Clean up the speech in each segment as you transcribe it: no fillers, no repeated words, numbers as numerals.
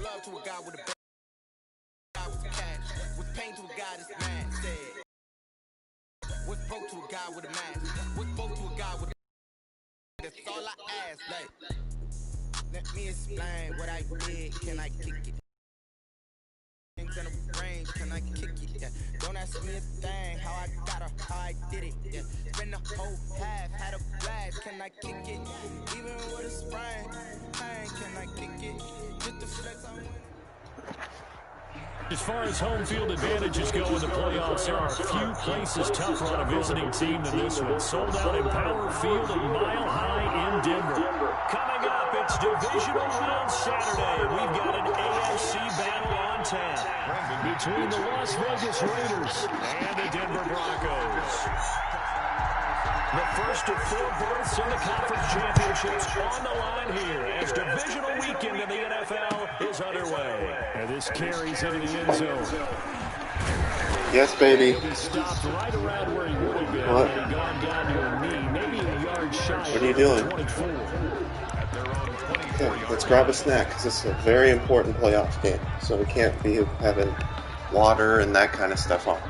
love to a guy with a bad guy with cash. Was pain to a guy that's mad. Said, was broke to a guy with a mask. Was broke to a guy with a that's all I ask. Like, let me explain what I did. Can I kick it? Things in the range, can I kick it? Yeah. Don't ask me a thing, how I got her, how I did it. Yeah. Spend the whole half, had a blast, can I kick it? Even with a sprain, pain, can I kick it? Just the flex on. As far as home field advantages go in the playoffs, there are few places tougher on a visiting team than this one. Sold out in Power Field at Mile High in Denver. Coming up, it's Divisional Round Saturday. We've got an AFC battle on tap between the Las Vegas Raiders and the Denver Broncos. The first of 4 berths in the conference championships on the line here as divisional weekend in the NFL is underway. And this carries into the end zone. Yes, baby. He stopped right around where he would have been. What? He gone down to a knee, maybe a yard shy. What are you doing? 24. Okay, let's grab a snack because this is a very important playoff game. So we can't be having water and that kind of stuff on.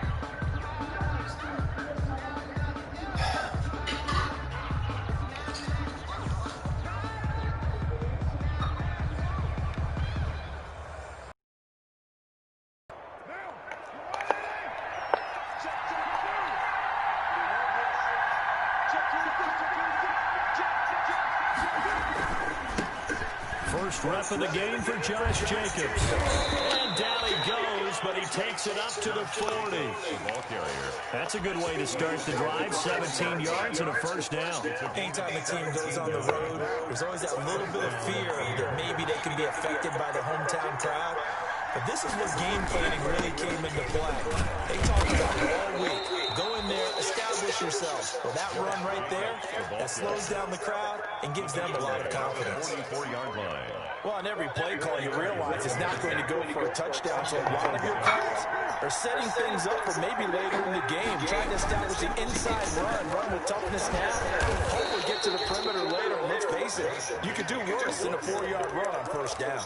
First rep of the game for Josh Jacobs. And down he goes, but he takes it up to the 40. That's a good way to start the drive. 17 yards and a first down. Anytime a team goes on the road, there's always that little bit of fear that maybe they can be affected by the hometown crowd. But this is where game planning really came into play. They talked about it all week. Go in there, establish yourself. Well, that run right there, that slows down the crowd and gives them a lot of confidence. 44-yard line. Well, on every play call, you realize it's not going to go for a touchdown. So a lot of your calls are setting things up for maybe later in the game, trying to establish the inside run with toughness now, hopefully get to the perimeter later. And let's face it, you could do worse than a 4-yard run on first down.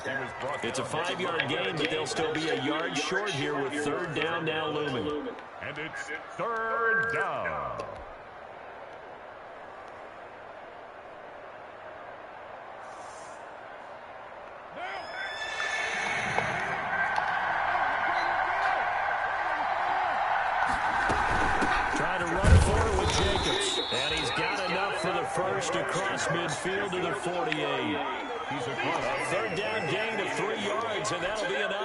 It's a 5-yard gain, but they'll still be a yard short here with third down now looming. And it's third down. Trying to run forward with Jacobs. And he's got enough for the first across midfield to the 48. He's across. A third down gain of 3 yards, and that'll be enough.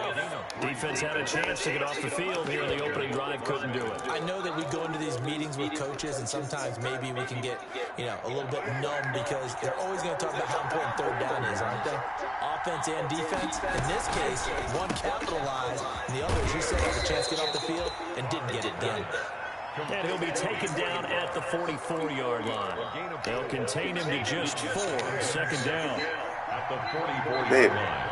Defense had a chance to get off the field here in the opening drive, couldn't do it. I know that we go into these meetings with coaches, and sometimes maybe we can get, a little bit numb because they're always going to talk about how important third down is, aren't they? Offense and defense. In this case, one capitalized, and the other, as you said, had a chance to get off the field and didn't get it done. And he'll be taken down at the 44-yard line. They'll contain him to just 4. Second down. At the 44-yard line.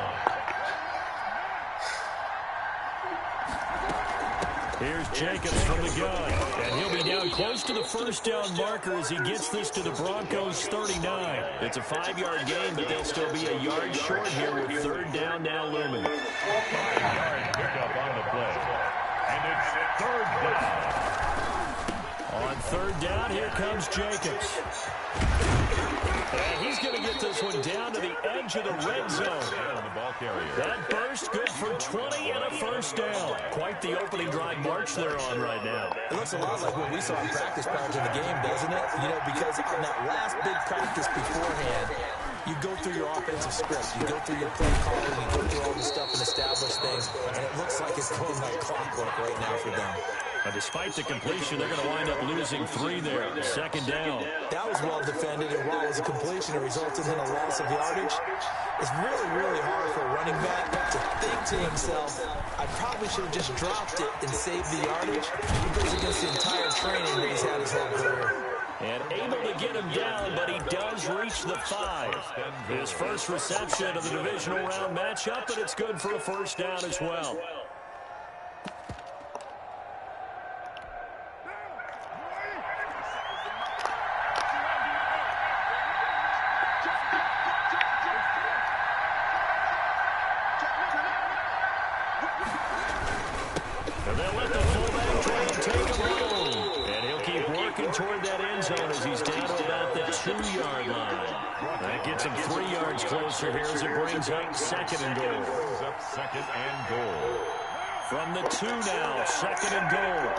Here's Jacobs from the gun. And he'll be down close to the first down marker as he gets this to the Broncos 39. It's a 5-yard gain, but they'll still be a yard short here with third down now looming. 5-yard pickup on the play. And it's third down. On third down, here comes Jacobs. And he's going to get this one down to the edge of the red zone. That burst good for 20 and a first down. Quite the opening drive march they're on right now. It looks a lot like what we saw in practice prior to the game, doesn't it? Because on that last big practice beforehand, you go through your offensive script, you go through your play calling, you go through all this stuff and establish things, and it looks like it's going like clockwork right now for them. And despite the completion, they're going to wind up losing 3 there. Second down. That was well defended, and while it was a completion, it resulted in a loss of yardage. It's really, really hard for a running back to think to himself, I probably should have just dropped it and saved the yardage. It goes against the entire training that he's had his whole career. And able to get him down, but he does reach the 5. His first reception of the divisional round matchup, but it's good for a first down as well. moving toward that end zone as he's down to about the 2-yard line. That gets him 3 yards closer here as it brings up second and goal. Second and goal. From the 2 now, second and goal.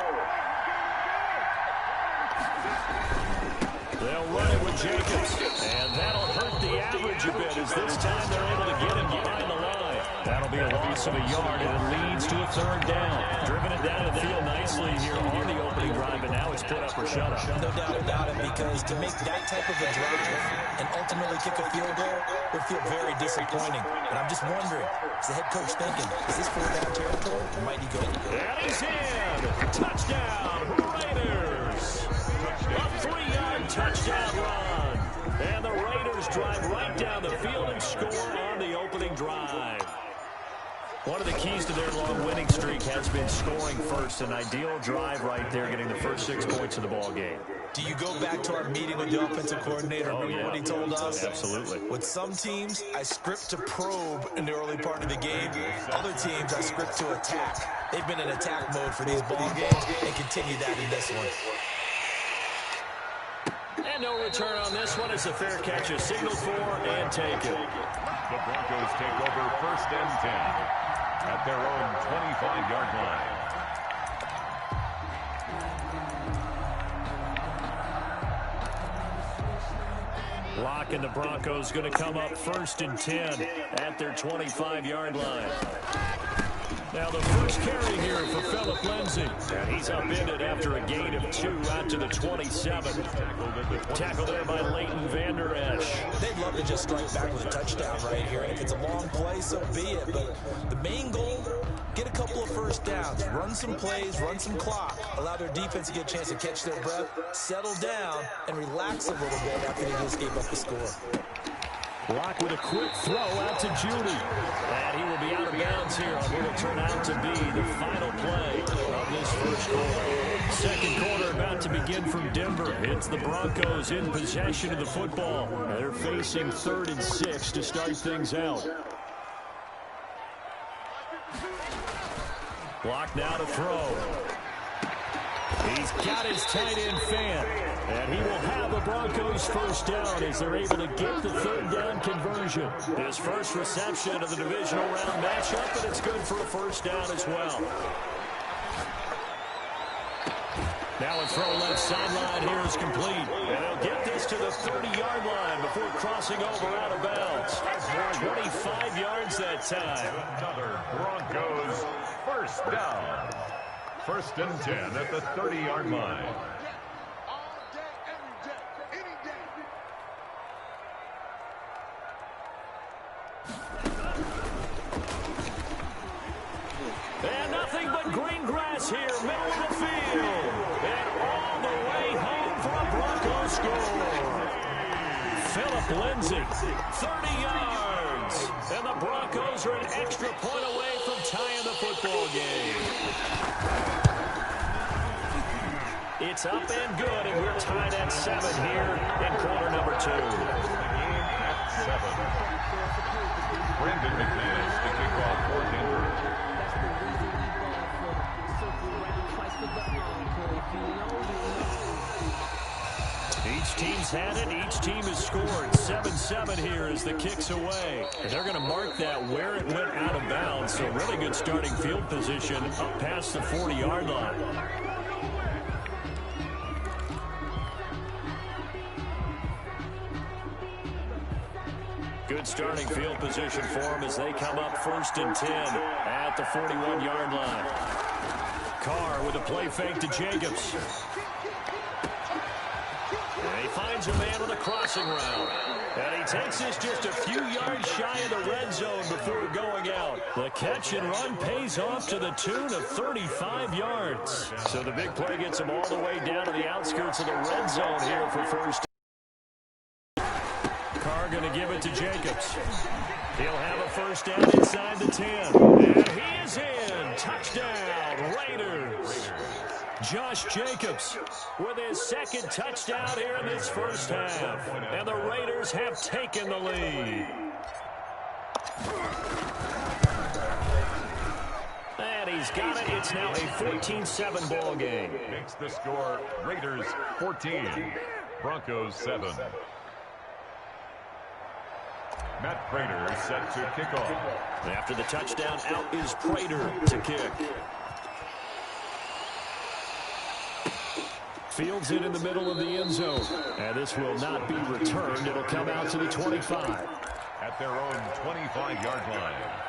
They'll run it with Jacobs, and that'll hurt the average a bit as this time they're able to get him behind the line. That'll be a loss of a yard, and it leads to a third down. Driven it down the field nicely here on the opening drive, and now it's put up or shut up. No doubt about it, because to make that type of a drive and ultimately kick a field goal would feel very disappointing. And I'm just wondering, is the head coach thinking, is this 4-down territory, or might he go? And he's in! Touchdown, Raiders! A 3-yard touchdown run. And the Raiders drive right down the field and score on the opening drive. One of the keys to their long winning streak has been scoring first. An ideal drive right there, getting the first 6 points of the ball game. Do you go back to our meeting with the offensive coordinator? Remember what he told us? Absolutely. With some teams, I script to probe in the early part of the game. Other teams, I script to attack. They've been in attack mode for these ball games and continue that in this one. And no return on this one as the fair catch is signaled for and taken. The Broncos take over first and 10 at their own 25-yard line. Locke and the Broncos going to come up first and 10 at their 25-yard line. Now the first carry here for Phillip Lindsay. And he's upended after a gain of 2 out to the 27. Tackled there by Leighton Vander Esch. They'd love to just strike back with a touchdown right here. And if it's a long play, so be it. But the main goal, get a couple of first downs. Run some plays, run some clock. Allow their defense to get a chance to catch their breath, settle down, and relax a little bit after they just gave up the score. Locke with a quick throw out to Judy. And he will be out of bounds here on what will turn out to be the final play of this first quarter. Second quarter about to begin from Denver. It's the Broncos in possession of the football. They're facing 3rd and 6 to start things out. Locke now to throw. He's got his tight end fan. And he will have the Broncos first down as they're able to get the 3rd down conversion. His first reception of the divisional round matchup, and it's good for a first down as well. Now a throw left sideline here is complete. And they'll get this to the 30-yard line before crossing over out of bounds. 25 yards that time. Another Broncos first down. First and 10 at the 30-yard line. And nothing but green grass here, middle of the field. And all the way home for a Broncos score. Phillip Lindsay, 30 yards. And the Broncos are an extra point away from tying the football game. It's up and good, and we're tied at 7 here in quarter number 2. The game at 7. Brandon McManus to kick off for Denver. Each team's had it. Each team has scored. 7-7 here as the kick's away. They're going to mark that where it went out of bounds. So really good starting field position up past the 40-yard line. Good starting field position for them as they come up first and 10 at the 41-yard line. Carr with a play fake to Jacobs. And he finds a man on the crossing route. And he takes this just a few yards shy of the red zone before going out. The catch and run pays off to the tune of 35 yards. So the big play gets him all the way down to the outskirts of the red zone here for first. Carr going to give it to Jacobs. He'll have a first down inside the 10. And he is in. Touchdown, Raiders. Josh Jacobs with his second touchdown here in this first half. And the Raiders have taken the lead. And he He's got it. It's now a 14-7 ball game. Makes the score Raiders 14, Broncos 7. Matt Prater set to kick off. After the touchdown, out is Prater to kick. Fields it in the middle of the end zone. And this will not be returned. It'll come out to the 25. At their own 25-yard line.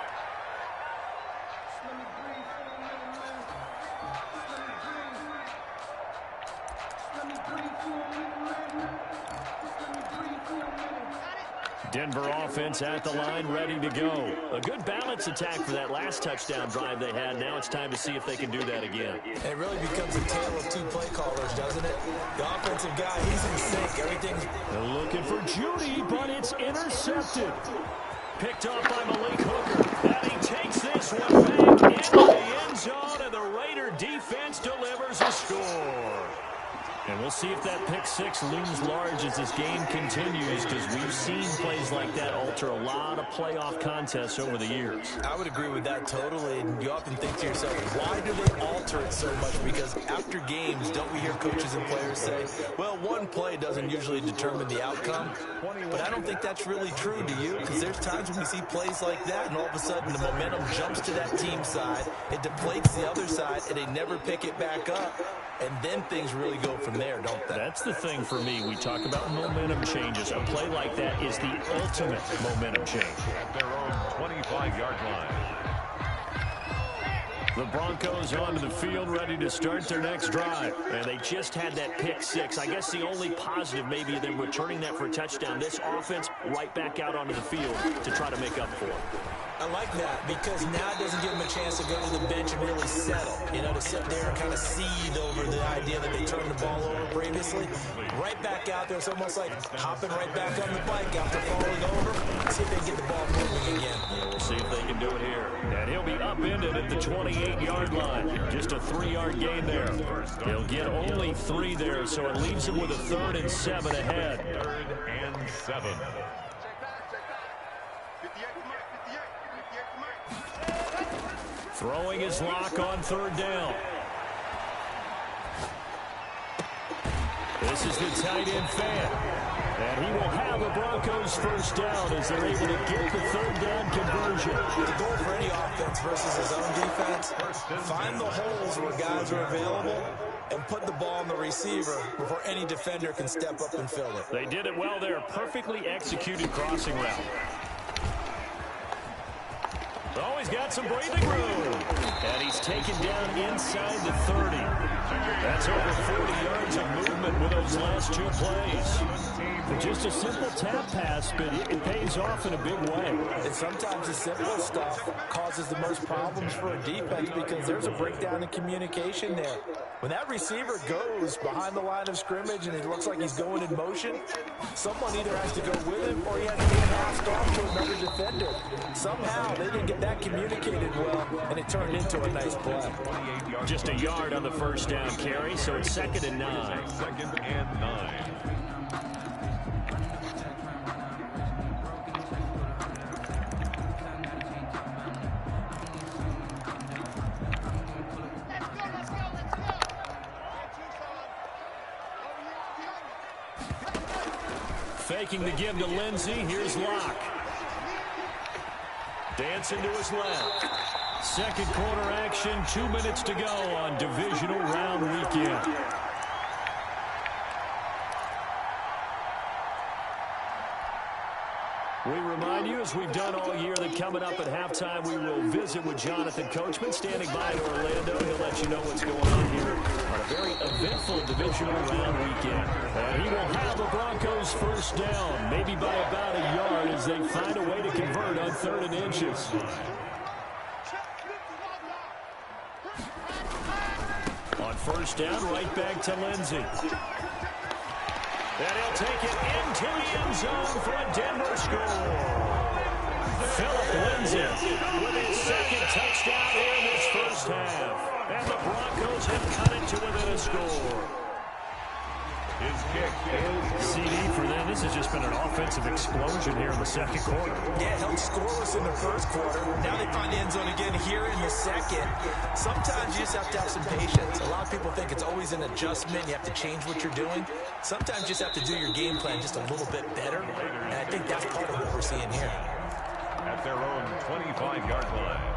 Denver offense at the line, ready to go. A good balance attack for that last touchdown drive they had. Now it's time to see if they can do that again. It really becomes a tale of two play callers, doesn't it? The offensive guy, he's in sync. Everything's... They're looking for Judy, but it's intercepted. Picked off by Malik Hooker. And he takes this one back into the end zone, and the Raider defense delivers a score. And we'll see if that pick six looms large as this game continues, because we've seen plays like that alter a lot of playoff contests over the years. I would agree with that totally. And you often think to yourself, why do they alter it so much? Because after games, don't we hear coaches and players say, well, one play doesn't usually determine the outcome. But I don't think that's really true, do you? Because there's times when we see plays like that, and all of a sudden the momentum jumps to that team side. It deflates the other side, and they never pick it back up. And then things really go from there, don't they? That's the thing for me. We talk about momentum changes. A play like that is the ultimate momentum change. At their own 25-yard line. The Broncos onto the field, ready to start their next drive. And they just had that pick six. I guess the only positive maybe them returning that for a touchdown. This offense right back out onto the field to try to make up for it. I like that, because now it doesn't give them a chance to go to the bench and really settle. You know, to sit there and kind of seethe over the idea that they turned the ball over previously. Right back out there, it's almost like hopping right back on the bike after falling over. See if they can get the ball moving again. Yeah, we'll see if they can do it here. And he'll be upended at the 28-yard line. Just a 3-yard gain there. He'll get only 3 there, so it leaves him with a 3rd and 7 ahead. 3rd and 7. Throwing his lock on 3rd down. This is the tight end fan. And he will have a Broncos first down as they're able to get the 3rd down conversion. The goal for any offense versus his own defense, find the holes where guys are available and put the ball on the receiver before any defender can step up and fill it. They did it well there. Perfectly executed crossing route. Oh, he's got some breathing room. And he's taken down inside the 30. That's over 40 yards of movement with those last 2 plays. Just a simple tap pass, but it pays off in a big way. And sometimes the simple stuff causes the most problems for a defense because there's a breakdown in communication there. When that receiver goes behind the line of scrimmage and it looks like he's going in motion, someone either has to go with him or he has to be passed off to another defender. Somehow they didn't get that communicated well, and it turned into a nice play. Just a yard on the first down carry, so it's 2nd and 9. 2nd and 9. Faking the give to Lindsey. Here's Locke. Dancing to his left. 2nd quarter action. 2 minutes to go on divisional round weekend. We remind you, as we've done all year, that coming up at halftime, we will visit with Jonathan Coachman, standing by in Orlando. He'll let you know what's going on here on a very eventful divisional round weekend. And he will have the Broncos first down, maybe by about a yard, as they find a way to convert on 3rd and inches. On first down, right back to Lindsey. And he'll take it into the end zone for a Denver score. Philip Lindsey with his 2nd touchdown here in this first half. And the Broncos have cut it to within a score. His kick is CD for them. This this has just been an offensive explosion here in the second quarter. Yeah, held scoreless in the first quarter. Now they find the end zone again here in the second. Sometimes you just have to have some patience. A lot of people think it's always an adjustment. You have to change what you're doing. Sometimes you just have to do your game plan just a little bit better. And I think that's part of what we're seeing here. At their own 25-yard line.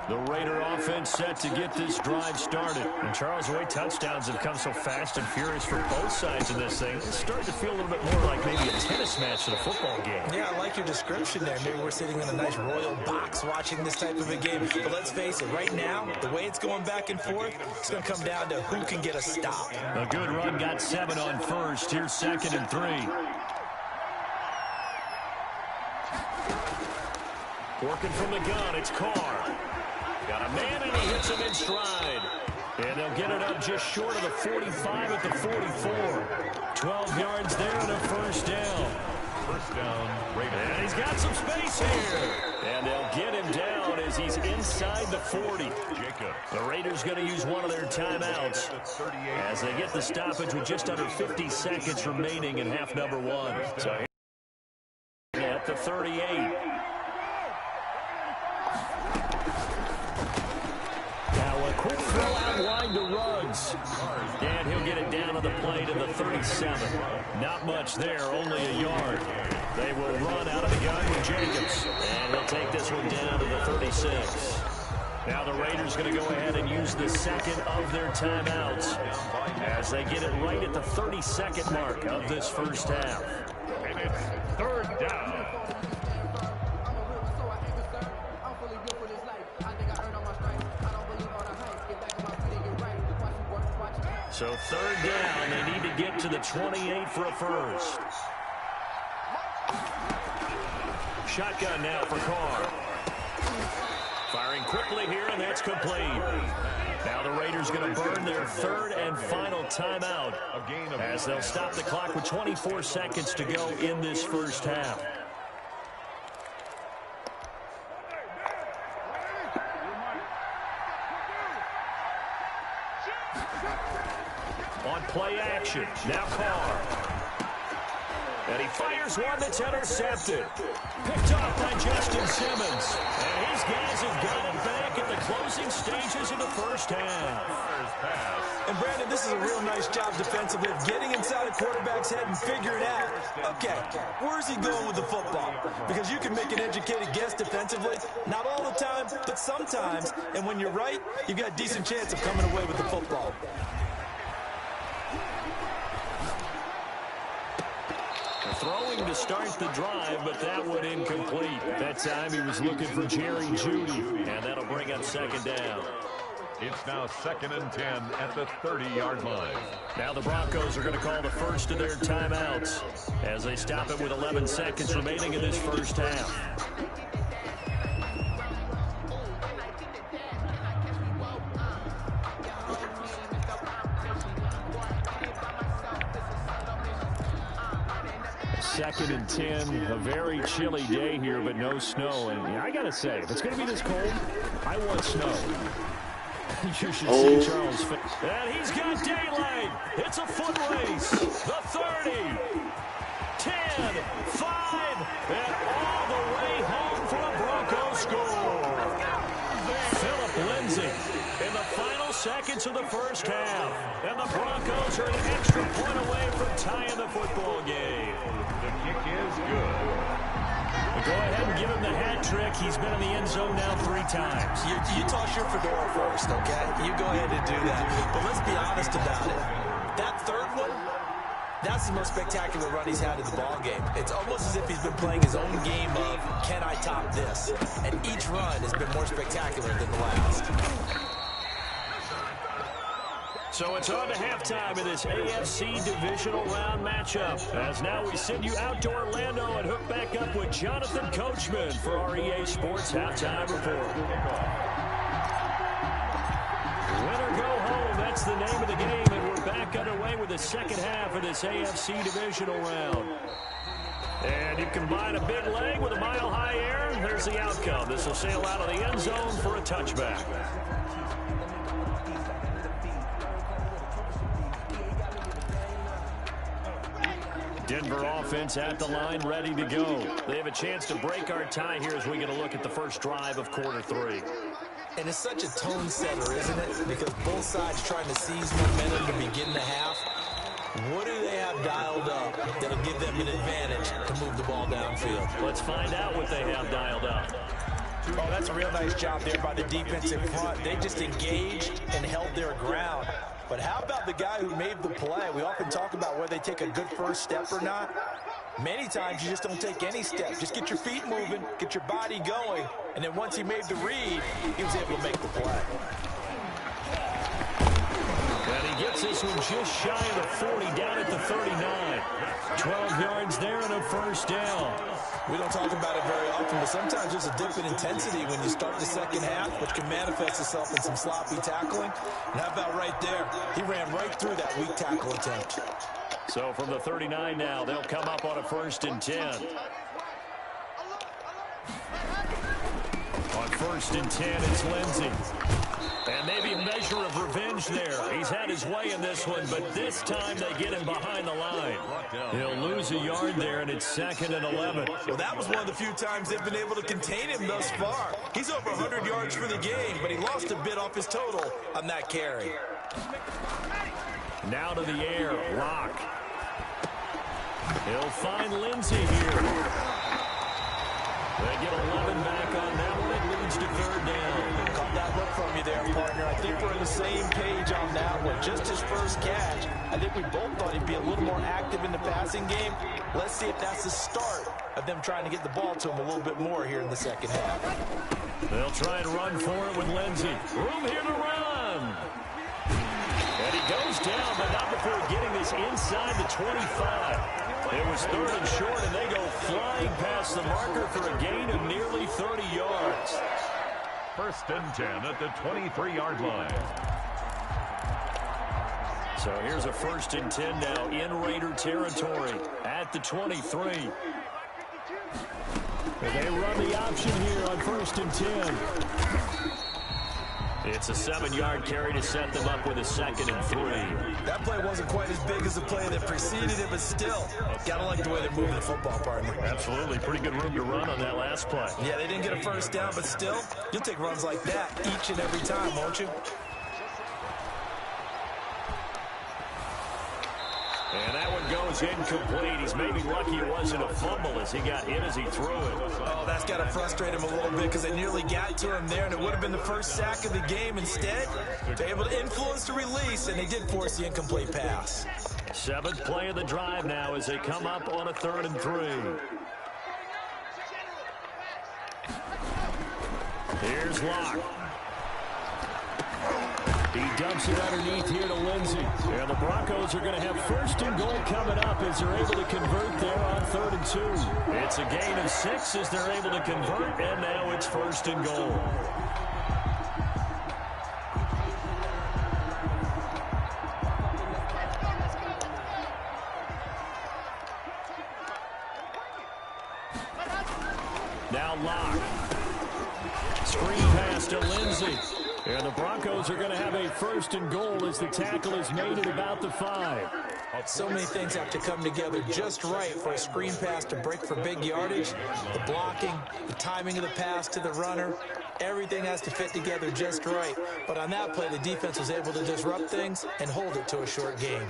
The Raider offense set to get this drive started. And Charles, the way touchdowns have come so fast and furious for both sides of this thing, it's starting to feel a little bit more like maybe a tennis match than a football game. Yeah, I like your description there. Maybe we're sitting in a nice royal box watching this type of a game. But let's face it, right now, the way it's going back and forth, it's going to come down to who can get a stop. A good run got 7 on first. Here's 2nd and 3. Working from the gun, it's Carr. Got a man, and he hits him in stride. And they'll get it up just short of the 45 at the 44. 12 yards there and a first down. First down, Raiders. And he's got some space here. And they'll get him down as he's inside the 40. Geto. The Raiders going to use one of their timeouts as they get the stoppage with just under 50 seconds remaining in half number 1. So at the 38. Quick throw out wide to Ruggs. And he'll get it down to the play to the 37. Not much there, only a yard. They will run out of the gun with Jacobs. And he'll take this one down to the 36. Now the Raiders going to go ahead and use the second of their timeouts as they get it right at the 32nd mark of this first half. And it's 3rd down. So 3rd down, they need to get to the 28 for a first. Shotgun now for Carr. Firing quickly here, and that's complete. Now the Raiders going to burn their 3rd and final timeout as they'll stop the clock with 24 seconds to go in this first half. On play action, now Carr. And he fires one that's intercepted. Picked off by Justin Simmons. And his guys have got it back at the closing stages of the first half. And Brandon, this is a real nice job defensively of getting inside a quarterback's head and figuring out, okay, where's he going with the football? Because you can make an educated guess defensively, not all the time, but sometimes. And when you're right, you've got a decent chance of coming away with the football. Throwing to start the drive, but that one incomplete. That time he was looking for Jerry Jeudy, and that'll bring up 2nd down. It's now 2nd and 10 at the 30-yard line. Now the Broncos are going to call the first of their timeouts as they stop it with 11 seconds remaining in this first half. Second and 10, a very chilly day here, but no snow. And I got to say, if it's going to be this cold, I want snow. You should see Charles. And he's got daylight. It's a foot race. The 30, 10, 5, and all the way home for a Broncos score. Phillip Lindsay in the final seconds of the first half. And the Broncos are an extra point away from tying the football game. The kick is good. Go ahead and give him the hat trick. He's been in the end zone now 3 times. You toss your fedora first, okay? You go ahead and do that. But let's be honest about it. That 3rd one, that's the most spectacular run he's had in the ball game. It's almost as if he's been playing his own game of, can I top this? And each run has been more spectacular than the last. So it's on to halftime in this AFC divisional round matchup. As now we send you out to Orlando and hook back up with Jonathan Coachman for our EA Sports Halftime Report. Win or go home, that's the name of the game, and we're back underway with the second half of this AFC divisional round. And you combine a big leg with a mile-high air, there's the outcome. This will sail out of the end zone for a touchback. Denver offense at the line, ready to go. They have a chance to break our tie here as we get a look at the first drive of quarter 3. And it's such a tone setter, isn't it? Because both sides trying to seize momentum to begin the half. What do they have dialed up that'll give them an advantage to move the ball downfield? Let's find out what they have dialed up. Oh, that's a real nice job there by the defense in front. They just engaged and held their ground. But how about the guy who made the play? We often talk about whether they take a good first step or not. Many times you just don't take any step. Just get your feet moving, get your body going, and then once he made the read, he was able to make the play. And he gets this one just shy of the 40, down at the 39. 12 yards there and a first down. We don't talk about it very often, but sometimes there's a dip in intensity when you start the second half, which can manifest itself in some sloppy tackling. And how about right there? He ran right through that weak tackle attempt. So from the 39 now, they'll come up on a 1st and 10. On 1st and 10, it's Lindsey. And maybe a measure of revenge there. He's had his way in this one, but this time they get him behind the line. He'll lose a yard there, and it's 2nd and 11. Well, that was one of the few times they've been able to contain him thus far. He's over 100 yards for the game, but he lost a bit off his total on that carry. Now to the air, Locke. He'll find Lindsey here. They get 11 back on that one. It leads to 3rd down. Caught that look from you there, partner. I think we're on the same page on that one. Just his first catch. I think we both thought he'd be a little more active in the passing game. Let's see if that's the start of them trying to get the ball to him a little bit more here in the second half. They'll try and run for it with Lindsey. Room here to run. And he goes down, but not before getting this inside the 25. It was 3rd and short, and they go flying past the marker for a gain of nearly 30 yards. 1st and 10 at the 23-yard line. So here's a 1st and 10 now in Raider territory at the 23. And they run the option here on 1st and 10. It's a 7-yard carry to set them up with a 2nd and 3. That play wasn't quite as big as the play that preceded it, but still, gotta like the way they're moving the football, partner. Absolutely. Pretty good room to run on that last play. Yeah, they didn't get a first down, but still, you'll take runs like that each and every time, won't you? And that one goes incomplete. He's maybe lucky it wasn't a fumble as he got hit as he threw it. Oh, that's got to frustrate him a little bit because they nearly got to him there, and it would have been the first sack of the game. Instead, they're able to influence the release, and they did force the incomplete pass. 7th play of the drive now as they come up on a 3rd and 3. Here's Locke. He dumps it underneath here to Lindsey. And the Broncos are going to have 1st and goal coming up as they're able to convert there on 3rd and 2. It's a gain of 6 as they're able to convert, and now it's 1st and goal. Now Locke. Screen pass to Lindsey. And the Broncos are going to have a 1st and goal as the tackle is made at about the 5. So many things have to come together just right for a screen pass to break for big yardage. The blocking, the timing of the pass to the runner, everything has to fit together just right. But on that play, the defense was able to disrupt things and hold it to a short game.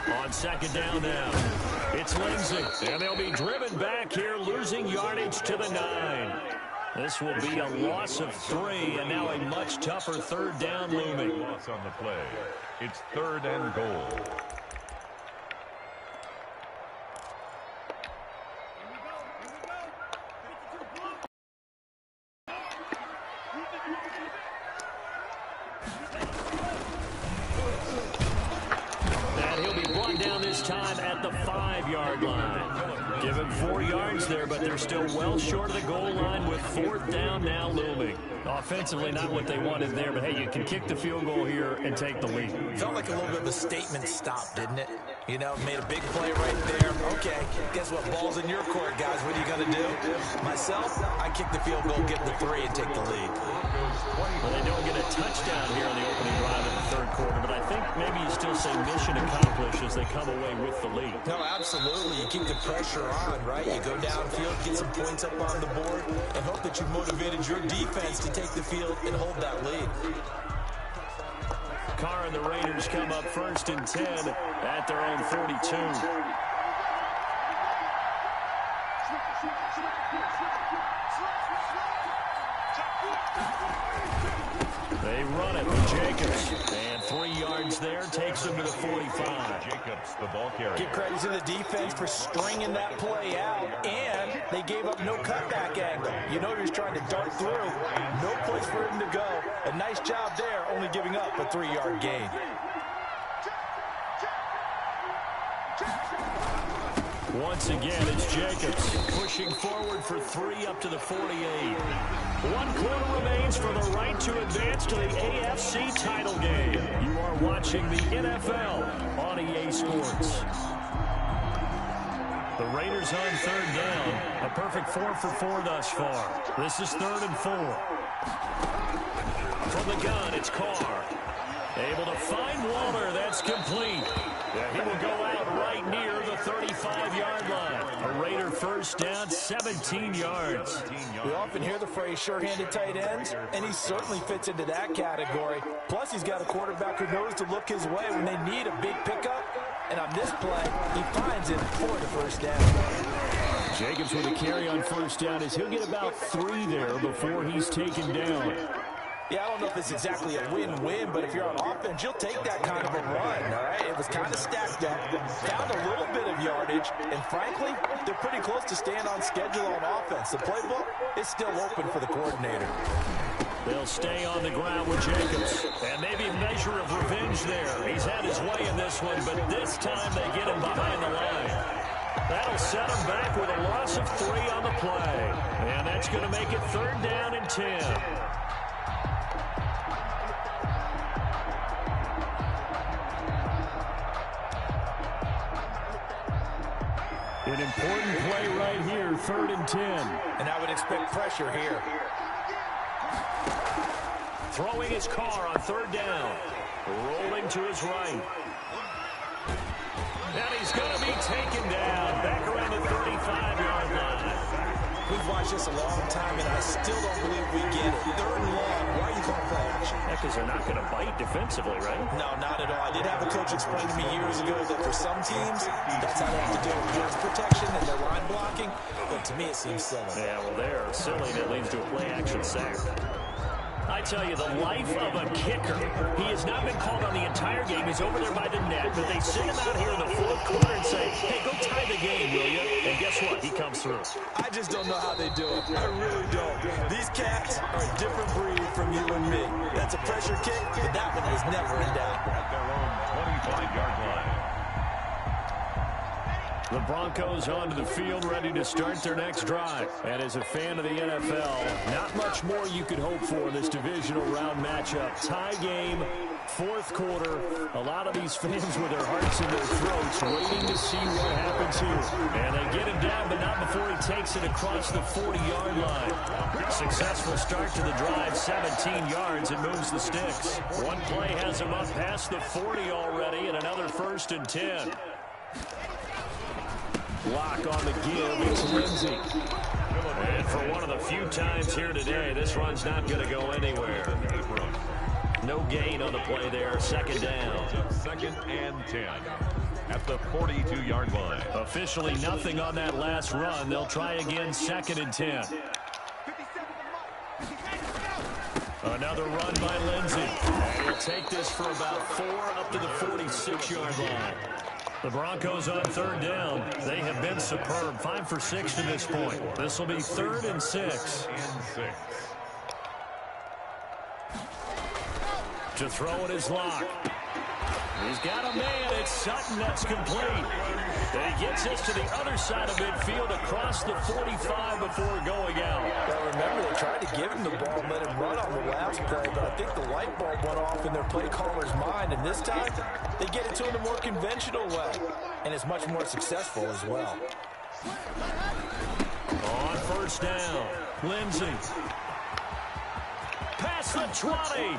On 2nd down now, it's Lindsey. And they'll be driven back here, losing yardage to the 9. This will be a loss of 3, and now a much tougher 3rd down looming. Loss on the play. It's 3rd and goal. And he'll be brought down this time at the 5-yard line. Give him 4 yards yards there, but they're still well short of the goal line with 4th down now looming. Offensively, not what they wanted there, but hey, you can kick the field goal here and take the lead. Felt like a little bit of a statement stop, didn't it? You know, made a big play right there. Okay, guess what? Ball's in your court, guys. What are you going to do? Myself, I kick the field goal, get the 3, and take the lead. Well, they don't get a touchdown here on the opening drive in the 3rd quarter, but I think maybe you still say mission accomplished as they come away with the lead. No, absolutely. You keep the pressure on, right? You go downfield, get some points up on the board, and hope that you motivated your defense to take the field and hold that lead. Carr and the Raiders come up 1st and 10 at their own 42. They run it with Jacobs. And 3 yards there takes them to the 45. Jacobs, the ball carrier. Give credit to the defense for stringing that play out, and they gave up no cutback angle. You know he was trying to dart through. No place for him to go. A nice job there, only giving up a 3-yard gain. Once again, it's Jacobs pushing forward for 3 up to the 48. 1 quarter remains for the right to advance to the AFC title game. You are watching the NFL on EA Sports. The Raiders on 3rd down. A perfect 4 for 4 thus far. This is 3rd and 4. From the gun, it's Carr. Able to find Waller. That's complete. Yeah, he will go out right near the 35-yard line. A Raider first down, 17 yards. We often hear the phrase sure-handed tight ends, and he certainly fits into that category. Plus, he's got a quarterback who knows to look his way when they need a big pickup. And on this play, he finds it for the first down. Jacobs with a carry on first down as he'll get about 3 there before he's taken down. Yeah, I don't know if it's exactly a win-win, but if you're on offense, you'll take that kind of a run, all right? It was kind of stacked up, found a little bit of yardage, and frankly, they're pretty close to staying on schedule on offense. The playbook is still open for the coordinator. They'll stay on the ground with Jacobs, and maybe a measure of revenge there. He's had his way in this one, but this time they get him behind the line. That'll set him back with a loss of 3 on the play, and that's going to make it 3rd down and 10. An important play right here, 3rd and 10. And I would expect pressure here. Throwing his Carr on 3rd down. Rolling to his right. And he's going to be taken down. Back around the 35-yard line. We've watched this a long time, and I still don't believe we get it. 3rd and long. Why are you calling play action? Yeah, because they're not going to bite defensively, right? No, not at all. I did have a coach explain to me years ago that for some teams, that's how they have to deal with blitz protection and their line blocking. But to me, it seems silly. Yeah, well, they're silly, and it leads to a play-action sack. I tell you, the life of a kicker. He has not been called on the entire game. He's over there by the net, but they send him out here in the 4th quarter and say, hey, go tie the game, will you? And guess what? He comes through. I just don't know how they do it. I really don't. These cats are a different breed from you and me. That's a pressure kick, but that one was never in doubt. At their own 25-yard line. The Broncos onto the field, ready to start their next drive. And as a fan of the NFL, not much more you could hope for in this divisional round matchup. Tie game, 4th quarter. A lot of these fans with their hearts in their throats waiting to see what happens here. And they get him down, but not before he takes it across the 40-yard line. Successful start to the drive, 17 yards, and moves the sticks. One play has him up past the 40 already, and another 1st and 10. Lock on the give, it's Lindsey. And for one of the few times here today, this run's not going to go anywhere. No gain on the play there, 2nd down. 2nd and 10 at the 42-yard line. Officially nothing on that last run. They'll try again, 2nd and 10. Another run by Lindsey. And he'll take this for about 4 up to the 46-yard line. The Broncos on 3rd down. They have been superb. 5 for 6 to this point. This will be 3rd and 6. To throw it is Lock. He's got a man. It's Sutton. That's complete. And he gets this to the other side of midfield across the 45 before going out. Well, remember, they tried to give him the ball and let him run on the last play, but I think the light bulb went off in their play caller's mind, and this time they get it to him the more conventional way, and it's much more successful as well. On first down, Lindsey. Past the 20.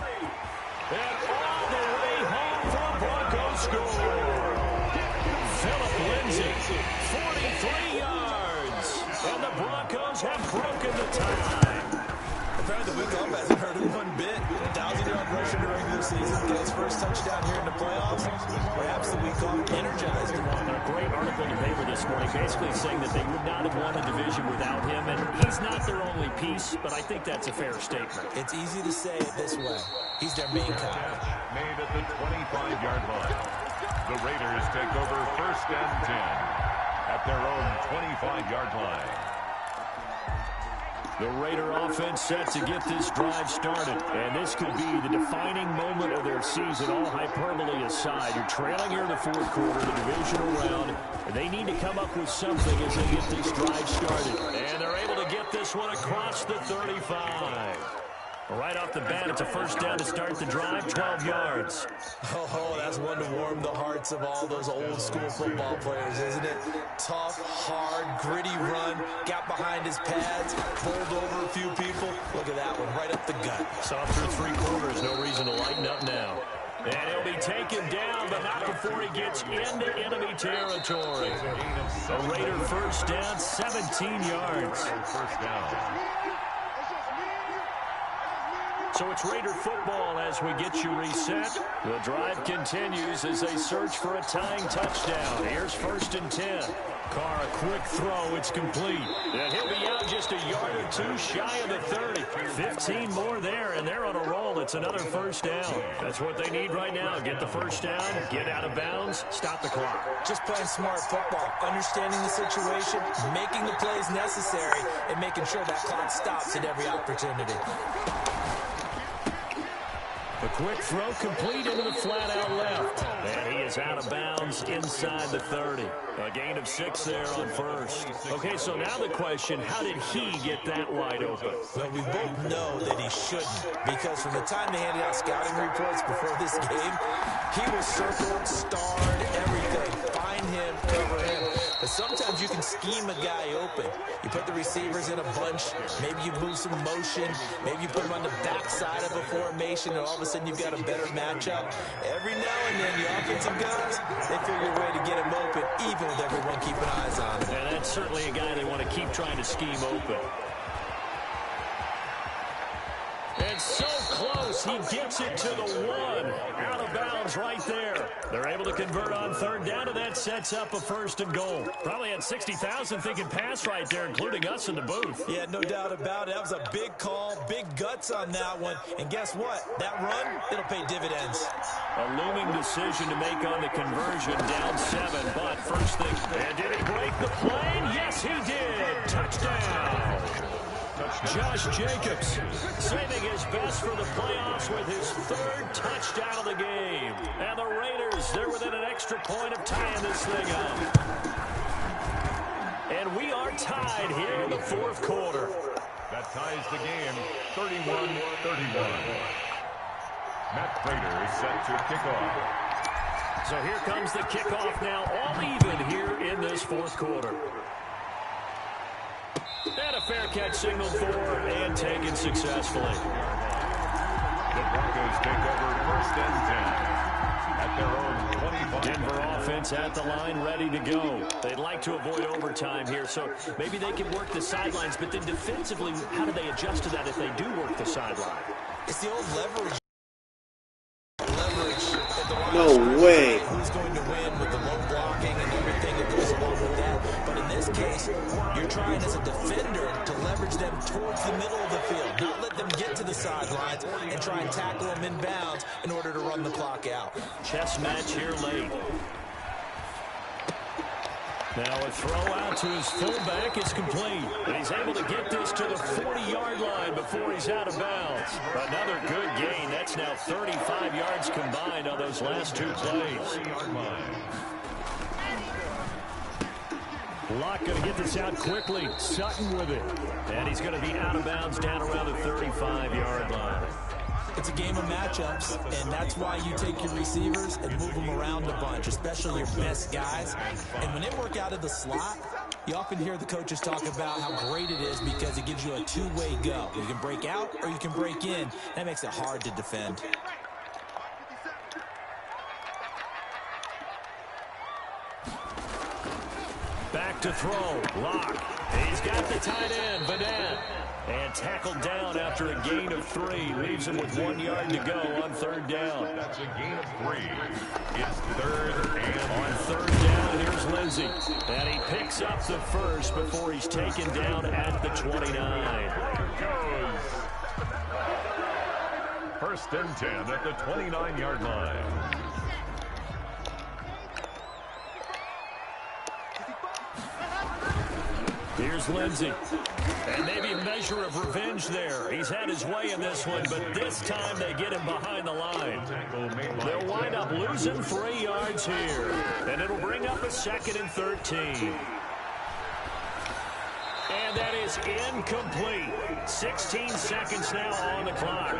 And all the way home for a Broncos score. Philip Lindsey, 43 yards. And the Broncos have broken the tie. Apparently the week off hasn't hurt him one bit. 1,000-yard rusher in the regular season. Get his first touchdown here in the playoffs. Perhaps the week off energized him. A great article in the paper this morning basically saying that they would not have won a division without him, and he's not their only piece, but I think that's a fair statement. It's easy to say it this way. He's their main guy. Made at the 25-yard line. The Raiders take over first and 10 at their own 25-yard line. The Raider offense set to get this drive started. And this could be the defining moment of their season, all hyperbole aside. You're trailing here in the fourth quarter, the divisional round. And they need to come up with something as they get this drive started. And they're able to get this one across the 35. Right off the bat, it's a first down to start the drive, 12 yards. Oh, that's one to warm the hearts of all those old school football players, isn't it? Tough, hard, gritty run, got behind his pads, bowled over a few people. Look at that one, right up the gut. Saw through three quarters, no reason to lighten up now. And he'll be taken down, but not before he gets into enemy territory. A Raider first down, 17 yards. First down. So it's Raider football as we get you reset. The drive continues as they search for a tying touchdown. Here's first and 10. Carr, a quick throw. It's complete. And he'll be out just a yard or two shy of the 30. 15 more there, and they're on a roll. It's another first down. That's what they need right now. Get the first down, get out of bounds, stop the clock. Just playing smart football, understanding the situation, making the plays necessary, and making sure that clock stops at every opportunity. A quick throw complete into the flat out left. And he is out of bounds inside the 30. A gain of 6 there on first. Okay, so now the question, how did he get that wide open? Well, we both know that he shouldn't, because from the time they handed out scouting reports before this game, he was circled, starred, everything. Find him, cover him. But sometimes you can scheme a guy open. You put the receivers in a bunch, maybe you move some motion, maybe you put them on the backside of a formation, and all of a sudden you've got a better matchup. Every now and then, the offensive guys, they figure a way to get him open, even with everyone keeping eyes on him. And that's certainly a guy they want to keep trying to scheme open. And so close, he gets it to the 1. Out of bounds right there. They're able to convert on third down, and that sets up a first and goal. Probably had 60,000 thinking pass right there, including us in the booth. Yeah, no doubt about it. That was a big call, big guts on that one. And guess what? That run, it'll pay dividends. A looming decision to make on the conversion, down 7. But first thing, and did he break the plane? Yes, he did. Touchdown. Josh Jacobs saving his best for the playoffs with his 3rd touchdown of the game. And the Raiders, they're within an extra point of tying this thing up. And we are tied here in the 4th quarter. That ties the game 31-31. Matt Prater is set to kick off. So here comes the kickoff now, all even here in this 4th quarter. And a fair catch signaled for and taken successfully. The Broncos take over first and 10 at their own 25. Denver offense at the line, ready to go. They'd like to avoid overtime here, so maybe they can work the sidelines, but then defensively, how do they adjust to that if they do work the sideline? It's the old leverage. At the line. No way. Who's going to win with the low blocking and everything that goes along with that. But in this case, you're trying as a defender to leverage them towards the middle of the field, not let them get to the sidelines and try and tackle them in bounds in order to run the clock out. Chess match here late. Now a throw out to his fullback is complete. And he's able to get this to the 40-yard line before he's out of bounds. Another good gain. That's now 35 yards combined on those last 2 plays. Locke going to get this out quickly. Sutton with it. And he's going to be out of bounds down around the 35-yard line. It's a game of matchups, and that's why you take your receivers and move them around a bunch, especially your best guys. And when they work out of the slot, you often hear the coaches talk about how great it is because it gives you a two-way go. You can break out or you can break in. That makes it hard to defend. Back to throw. Locke. He's got the tight end, Vanette. And tackled down after a gain of 3. Leaves him with 1 yard to go on 3rd down. That's a gain of 3. It's 3rd and on 3rd down, here's Lindsey. And he picks up the first before he's taken down at the 29. goes. 1st and 10 at the 29-yard line. Here's Lindsey. And maybe a measure of revenge there. He's had his way in this one, but this time they get him behind the line. They'll wind up losing 3 yards here. And it'll bring up a 2nd and 13. And that is incomplete. 16 seconds now on the clock.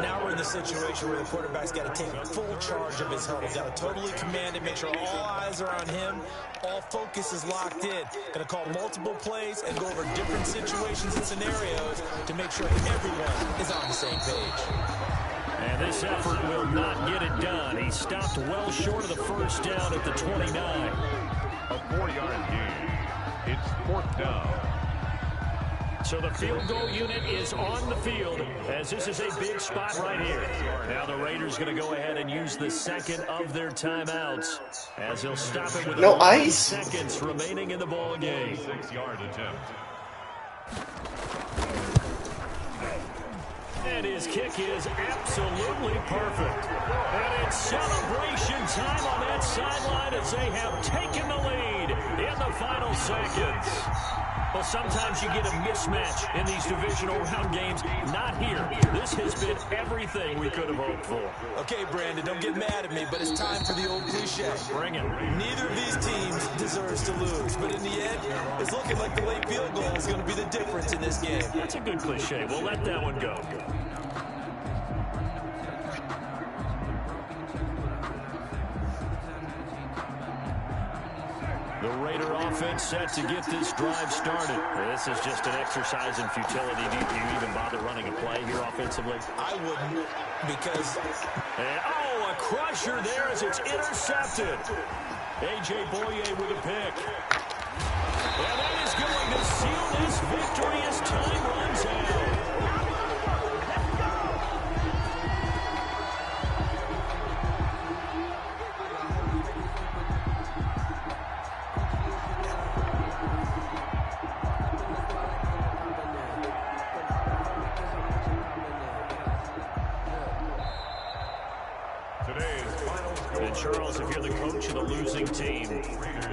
Now we're in the situation where the quarterback's got to take full charge of his huddle. Got to totally command it, make sure all eyes are on him. All focus is locked in. Got to call multiple plays and go over different situations and scenarios to make sure everyone is on the same page. And this effort will not get it done. He stopped well short of the 1st down at the 29. A 4-yard gain. It's 4th down. So the field goal unit is on the field as this is a big spot right here. Now the Raiders going to go ahead and use the 2nd of their timeouts as they'll stop it with 11 seconds remaining in the ball game. 6-yard attempt. And his kick is absolutely perfect. And it's celebration time on that sideline as they have taken the lead in the final seconds. Well, sometimes you get a mismatch in these divisional round games. Not here. This has been everything we could have hoped for. Okay, Brandon, don't get mad at me, but it's time for the old cliche. Bring it. Neither of these teams deserves to lose, but in the end, it's looking like the late field goal is going to be the difference in this game. That's a good cliche. We'll let that one go. The Raider offense set to get this drive started. This is just an exercise in futility. Do you even bother running a play here offensively? I wouldn't, because... And, a crusher there as it's intercepted. A.J. Boye with a pick. And that is going to seal this victory as time runs out. Charles, if you're the coach of the losing team,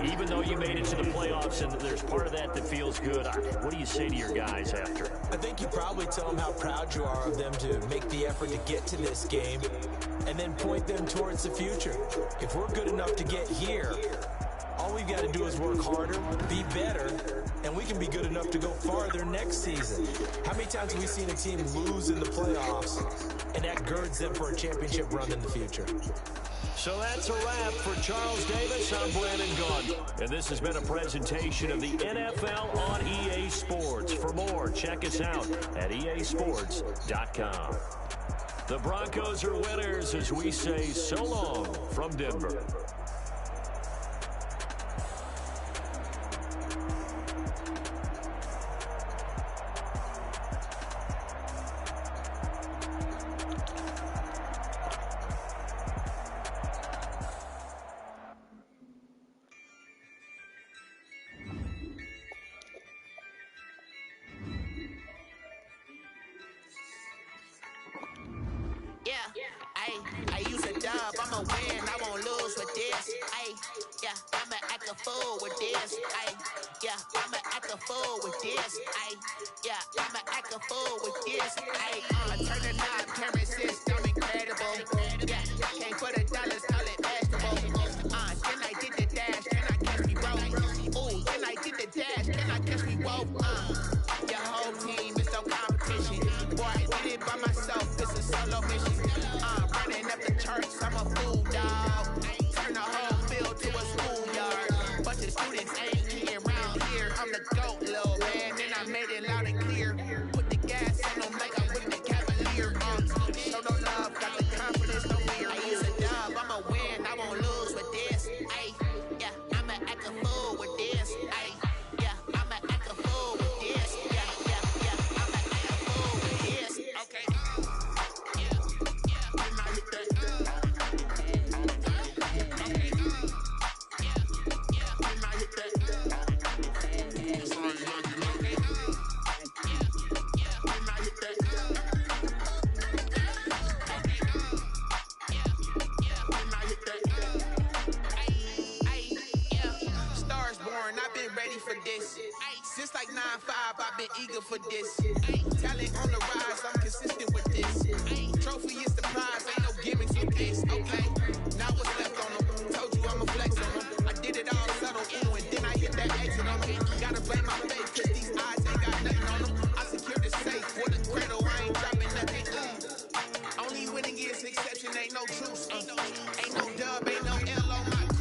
even though you made it to the playoffs and there's part of that feels good, what do you say to your guys after? I think you probably tell them how proud you are of them to make the effort to get to this game and then point them towards the future. If we're good enough to get here, all we've got to do is work harder, be better, and we can be good enough to go farther next season. How many times have we seen a team lose in the playoffs, and that girds them for a championship run in the future? So that's a wrap for Charles Davis. I'm Brandon Gaudin. And this has been a presentation of the NFL on EA Sports. For more, check us out at easports.com. The Broncos are winners as we say so long from Denver. I use a dub, I'ma win, I won't lose with this. I'ma act a fool with this. I'ma act a fool with this. I'ma act a fool with this. Turn the knob, camera system incredible. Can't put a dollars, call it vegetable. Then I did the dash, then I catch me roll. Ooh, then I it loud and clear. Put the gas on them like I'm with the Cavalier. Show no love, got the confidence, no fear. It's a dub, I'ma win, I won't lose with this. Ay, yeah, I'ma act a fool with this. Ay, yeah, I'ma act a fool with this. Yeah, I'ma act a fool with this. Okay. When I hit that. Okay. When I hit that. It's all you like, you know. Okay. When I hit that. When I hit that. Stars born, I've been ready for this. Since like 9-5, I've been eager for this. Talent on the rise, I'm consistent with this. Trophy is the prize, ain't no gimmicks with this. Okay.